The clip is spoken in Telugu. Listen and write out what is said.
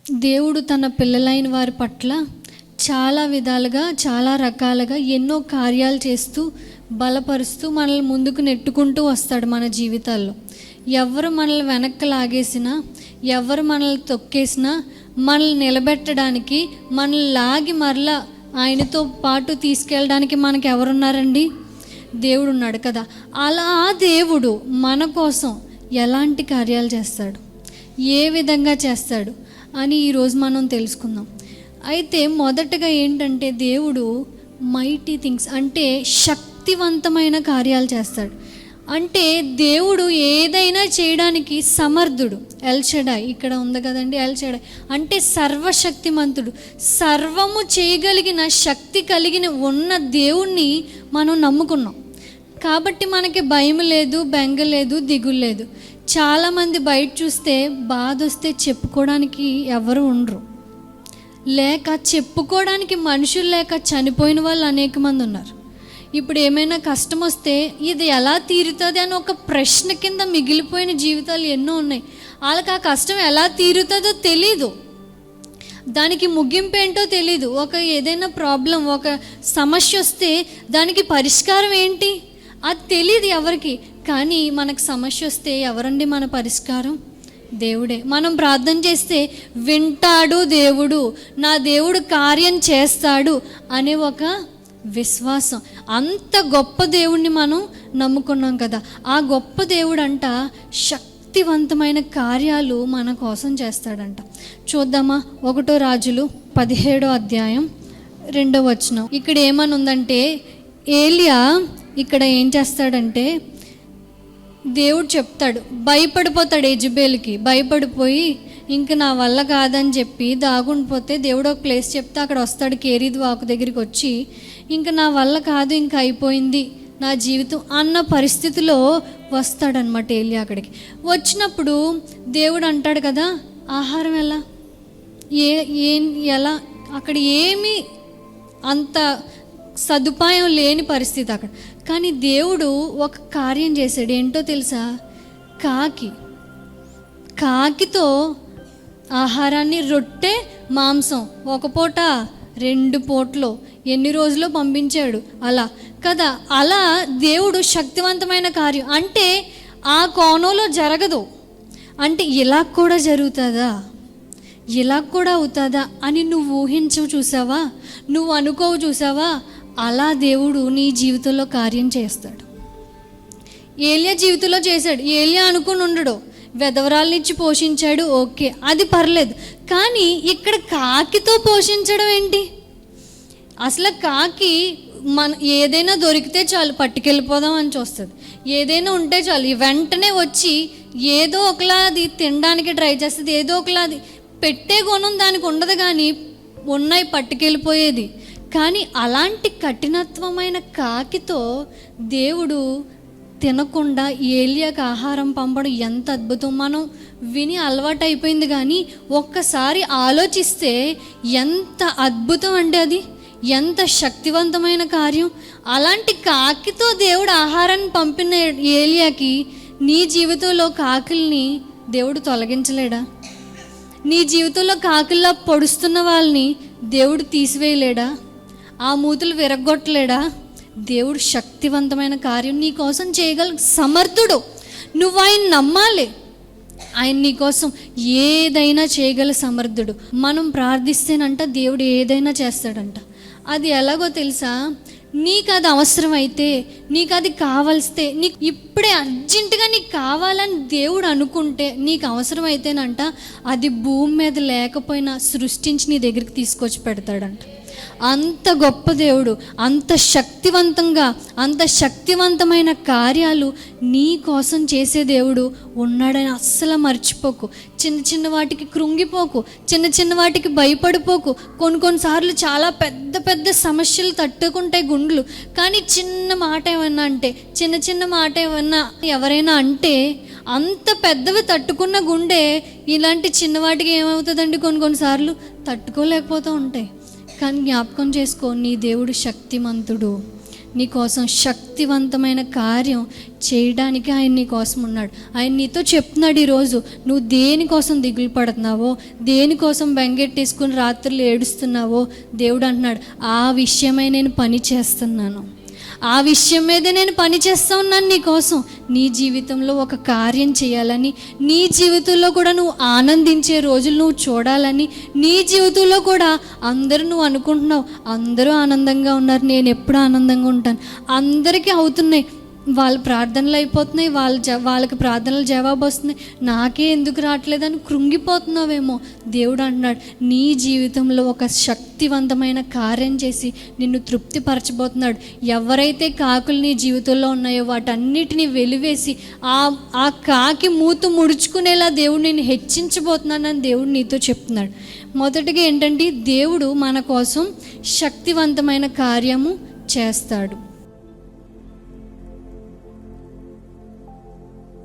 దేవుడు తన పిల్లలైన వారి పట్ల చాలా విధాలుగా, చాలా రకాలుగా ఎన్నో కార్యాలు చేస్తూ, బలపరుస్తూ మనల్ని ముందుకు నెట్టుకుంటూ వస్తాడు మన జీవితాల్లో. ఎవరు మనల్ని వెనక్కి లాగేసినా, ఎవరు మనల్ని తొక్కేసినా, మనల్ని నిలబెట్టడానికి, మనల్ని లాగి మరలా ఆయనతో పాటు తీసుకెళ్ళడానికి మనకి ఎవరున్నారండి? దేవుడు ఉన్నాడు కదా. అలా దేవుడు మన కోసం ఎలాంటి కార్యాలు చేస్తాడు, ఏ విధంగా చేస్తాడు అని ఈరోజు మనం తెలుసుకుందాం. అయితే మొదటగా ఏంటంటే, దేవుడు మైటీ థింగ్స్ అంటే శక్తివంతమైన కార్యాలు చేస్తాడు. అంటే దేవుడు ఏదైనా చేయడానికి సమర్థుడు. ఎల్ షడాయ్ ఇక్కడ ఉంది కదండి, ఎల్ షడాయ్ అంటే సర్వశక్తిమంతుడు. సర్వము చేయగలిగిన శక్తి కలిగిన ఉన్న దేవుణ్ణి మనం నమ్ముకున్నాం కాబట్టి మనకి భయం లేదు, బెంగ లేదు, దిగులు లేదు. చాలామంది బయట చూస్తే బాధ వస్తే చెప్పుకోవడానికి ఎవరు ఉండరు, లేక చెప్పుకోవడానికి మనుషులు లేక చనిపోయిన వాళ్ళు అనేక మంది ఉన్నారు. ఇప్పుడు ఏమైనా కష్టం వస్తే ఇది ఎలా తీరుతుంది అని ఒక ప్రశ్న కింద మిగిలిపోయిన జీవితాలు ఎన్నో ఉన్నాయి. వాళ్ళకి ఆ కష్టం ఎలా తీరుతుందో తెలీదు, దానికి ముగింపు ఏంటో తెలీదు. ఏదైనా ప్రాబ్లం, ఒక సమస్య వస్తే దానికి పరిష్కారం ఏంటి అది తెలియదు ఎవరికి. కానీ మనకు సమస్య వస్తే ఎవరండి మన పరిష్కారం? దేవుడే. మనం ప్రార్థన చేస్తే వింటాడు దేవుడు, నా దేవుడు కార్యం చేస్తాడు అనే ఒక విశ్వాసం. అంత గొప్ప దేవుడిని మనం నమ్ముకున్నాం కదా. ఆ గొప్ప దేవుడు అంట శక్తివంతమైన కార్యాలు మన కోసం చేస్తాడంట. చూద్దామా? 1 రాజులు 17వ అధ్యాయం 2వ వచనం. ఇక్కడ ఏమని ఉందంటే, ఏలియా ఇక్కడ ఏం చేస్తాడంటే, దేవుడు చెప్తాడు, భయపడిపోతాడు యెజబెల్కి. భయపడిపోయి ఇంక నా వల్ల కాదని చెప్పి దాగుండిపోతే, దేవుడు ఒక ప్లేస్ చెప్తే అక్కడ వస్తాడు. కేరీదు వాకు దగ్గరికి వచ్చి, ఇంక నా వల్ల కాదు, ఇంక అయిపోయింది నా జీవితం అన్న పరిస్థితిలో వస్తాడనమాట ఏలియా. అక్కడికి వచ్చినప్పుడు దేవుడు అంటాడు కదా, ఆహారం ఎలా, ఎలా, అక్కడ ఏమీ అంత సదుపాయం లేని పరిస్థితి అక్కడ. కానీ దేవుడు ఒక కార్యం చేశాడు. ఏంటో తెలుసా? కాకితో ఆహారాన్ని, రొట్టె మాంసం, ఒక పూట 2 పూటలు ఎన్ని రోజుల్లో పంపించాడు అలా కదా. అలా దేవుడు శక్తివంతమైన కార్యం. అంటే ఆ కోణంలో జరగదు, అంటే ఇలా కూడా జరుగుతుందా, ఇలా కూడా అవుతుందా అని నువ్వు ఊహించవు చూసావా, నువ్వు అనుకోవు చూసావా, అలా దేవుడు నీ జీవితంలో కార్యం చేస్తాడు. ఏలియా జీవితంలో చేశాడు. ఏలియా అనుకుని ఉండడు, వెధవరాలనిచ్చి పోషించాడు, ఓకే అది పర్లేదు. కానీ ఇక్కడ కాకితో పోషించడం ఏంటి? అసలు కాకి ఏదైనా దొరికితే చాలు పట్టుకెళ్ళిపోదాం అని చూస్తుంది. ఏదైనా ఉంటే చాలు వెంటనే వచ్చి ఏదో ఒకలాది తినడానికి ట్రై చేస్తుంది. ఏదో ఒకలాది పెట్టే గుణం దానికి ఉండదు, కానీ ఉన్నాయి పట్టుకెళ్ళిపోయేది. కానీ అలాంటి కఠినత్వమైన కాకితో దేవుడు తినకుండా ఏలియాకి ఆహారం పంపడం ఎంత అద్భుతం. మనం విని అలవాటు అయిపోయింది, కానీ ఒక్కసారి ఆలోచిస్తే ఎంత అద్భుతం అంటే అది, ఎంత శక్తివంతమైన కార్యం. అలాంటి కాకితో దేవుడు ఆహారాన్ని పంపిన ఏలియాకి నీ జీవితంలో కాకిల్ని దేవుడు తొలగించలేడా? నీ జీవితంలో కాకిల్లా పొడుస్తున్న వాళ్ళని దేవుడు తీసివేయలేడా? ఆ మూతులు విరగొట్టలేడా? దేవుడు శక్తివంతమైన కార్యం నీ కోసం చేయగల సమర్థుడు. నువ్వు ఆయన నమ్మాలి. ఆయన నీ కోసం ఏదైనా చేయగల సమర్థుడు. మనం ప్రార్థిస్తేనంట దేవుడు ఏదైనా చేస్తాడంట. అది ఎలాగో తెలుసా? నీకు అది అవసరమైతే, నీకు అది కావాల్స్తే, నీకు ఇప్పుడే అర్జెంటుగా నీకు కావాలని దేవుడు అనుకుంటే, నీకు అవసరమైతేనంట అది భూమి మీద లేకపోయినా సృష్టించి నీ దగ్గరికి తీసుకొచ్చి పెడతాడంట. అంత గొప్ప దేవుడు, అంత శక్తివంతంగా, అంత శక్తివంతమైన కార్యాలు నీ కోసం చేసే దేవుడు ఉన్నాడని అస్సలు మర్చిపోకు. చిన్న చిన్న వాటికి కృంగిపోకు, చిన్న చిన్న వాటికి భయపడిపోకు. కొన్నిసార్లు చాలా పెద్ద పెద్ద సమస్యలు తట్టుకుంటాయి గుండెలు. కానీ చిన్న మాట ఏమన్నా అంటే, చిన్న మాట ఏమన్నా ఎవరైనా అంటే, అంత పెద్దవి తట్టుకున్న గుండె ఇలాంటి చిన్నవాటికి ఏమవుతుందండి, కొన్నిసార్లు తట్టుకోలేకపోతూ ఉంటాయి. కానీ జ్ఞాపకం చేసుకో, నీ దేవుడు శక్తిమంతుడు, నీకోసం శక్తివంతమైన కార్యం చేయడానికి ఆయన నీ కోసం ఉన్నాడు. ఆయన నీతో చెప్తున్నాడు ఈరోజు, నువ్వు దేనికోసం దిగులు పడుతున్నావో, దేనికోసం బెంగెట్టేసుకుని రాత్రులు ఏడుస్తున్నావో, దేవుడు అంటున్నాడు ఆ విషయమై నేను పని చేస్తున్నాను, ఆ విషయం మీదే నేను పని చేస్తూ ఉన్నాను నీకోసం. నీ జీవితంలో ఒక కార్యం చేయాలని, నీ జీవితంలో కూడా నువ్వు ఆనందించే రోజులు నువ్వు చూడాలని, నీ జీవితంలో కూడా అందరూ నువ్వు అనుకుంటున్నావు అందరూ ఆనందంగా ఉన్నారు, నేను ఎప్పుడు ఆనందంగా ఉంటాను, అందరికీ అవుతున్నాయి, వాళ్ళ ప్రార్థనలు అయిపోతున్నాయి, వాళ్ళకి ప్రార్థనలు జవాబు వస్తున్నాయి, నాకే ఎందుకు రావట్లేదని కృంగిపోతున్నావేమో. దేవుడు అంటున్నాడు నీ జీవితంలో ఒక శక్తివంతమైన కార్యం చేసి నిన్ను తృప్తిపరచబోతున్నాడు. ఎవరైతే కాకులు నీ జీవితంలో ఉన్నాయో వాటన్నిటిని వెలివేసి ఆ కాకి మూతు ముడుచుకునేలా దేవుడు నేను హెచ్చించబోతున్నానని దేవుడు నీతో చెప్తున్నాడు. మొదటిగా ఏంటంటే దేవుడు మన కోసం శక్తివంతమైన కార్యము చేస్తాడు.